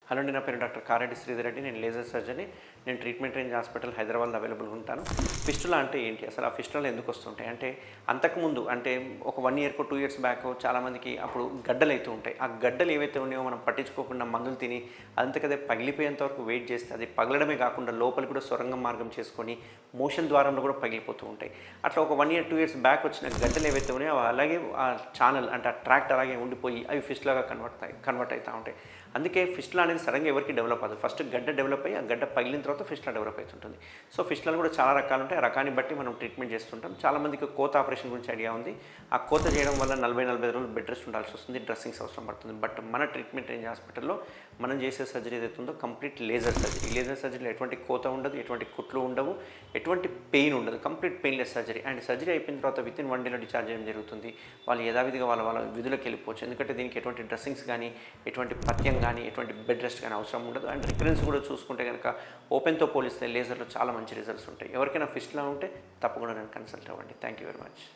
Hello అండి, నా పేరు డాక్టర్ కారెడ్డి శ్రీధర్ రెడ్డి. నేను లేజర్ సర్జరీ. నేను ట్రీట్మెంట్ రేంజ్ హాస్పిటల్ హైదరాబాద్లో అవైలబుల్గా ఉంటాను. ఫిస్టులా అంటే ఏంటి, అసలు ఆ ఫిస్టులాలు ఎందుకు వస్తుంటాయి అంటే, అంతకుముందు అంటే ఒక 1 ఇయర్కో 2 ఇయర్స్ బ్యాక్ చాలామందికి అప్పుడు గడ్డలు అవుతూ ఉంటాయి. ఆ గడ్డలు ఏవైతే ఉన్నాయో మనం పట్టించుకోకుండా మందులు తిని అదంతకదే పగిలిపోయేంత వరకు వెయిట్ చేస్తే అది పగలడమే కాకుండా లోపలికి కూడా సొరంగం మార్గం చేసుకొని మోషన్ ద్వారంలో కూడా పగిలిపోతూ ఉంటాయి. అట్లా ఒక 1 ఇయర్ 2 ఇయర్స్ బ్యాక్ వచ్చిన గడ్డలు ఏవైతే ఉన్నాయో అవి అలాగే ఆ ఛానల్ అంటే ఆ ట్రాక్ట్ అలాగే ఉండిపోయి అవి ఫిస్టులాగా కన్వర్ట్ అవుతూ ఉంటాయి. అందుకే ఫిస్టులా అనేది సడన్గా ఎవరికి డెవలప్ అవ్వదు. ఫస్ట్ గడ్డ డెవలప్ అయ్యి ఆ గడ్డ పగిలిన తర్వాత ఫిస్టులా డెవలప్ అవుతుంటుంది. సో ఫిస్టులాలు కూడా చాలా రకాలు ఉంటాయి. ఆ రకాన్ని బట్టి మనం ట్రీట్మెంట్ చేస్తుంటాం. చాలామందికి కోత ఆపరేషన్ గురించి ఐడియా ఉంది. ఆ కోత చేయడం వల్ల 40-45 రోజులు బెడ్ రెస్ట్ ఉండాల్సి వస్తుంది, డ్రెస్సింగ్స్ అవసరం పడుతుంది. బట్ మన ట్రీట్మెంట్ రేంజ్ హాస్పిటల్లో మనం చేసే సర్జరీ ఏదైతే ఉందో కంప్లీట్ లేజర్ సర్జరీ. లేజర్ సర్జరీలో ఎటువంటి కోత ఉండదు, ఎటువంటి కుట్లు ఉండవు, ఎటువంటి పెయిన్ ఉండదు. Complete painless surgery. And surgery అయిపోయిన తర్వాత వితిన్ 1 డేలో డిశ్చార్జ్ చేయడం జరుగుతుంది. వాళ్ళు యథావిధిగా వాళ్ళ విధులకు వెళ్ళిపోవచ్చు. ఎందుకంటే దీనికి ఎటువంటి డ్రెస్సింగ్స్ కానీ, ఎటువంటి పథ్యం కానీ, ఎటువంటి బెడ్ రెస్ట్ కానీ అవసరం ఉండదు. అండ్ రికరెన్స్ కూడా చూసుకుంటే కనుక ఓపెన్తో పోలిస్తే లేజర్లో చాలా మంచి రిజల్ట్స్ ఉంటాయి. ఎవరికైనా ఫిస్టులా ఉంటే తప్పకుండా నన్ను కన్సల్ట్ అవ్వండి. Thank you very much.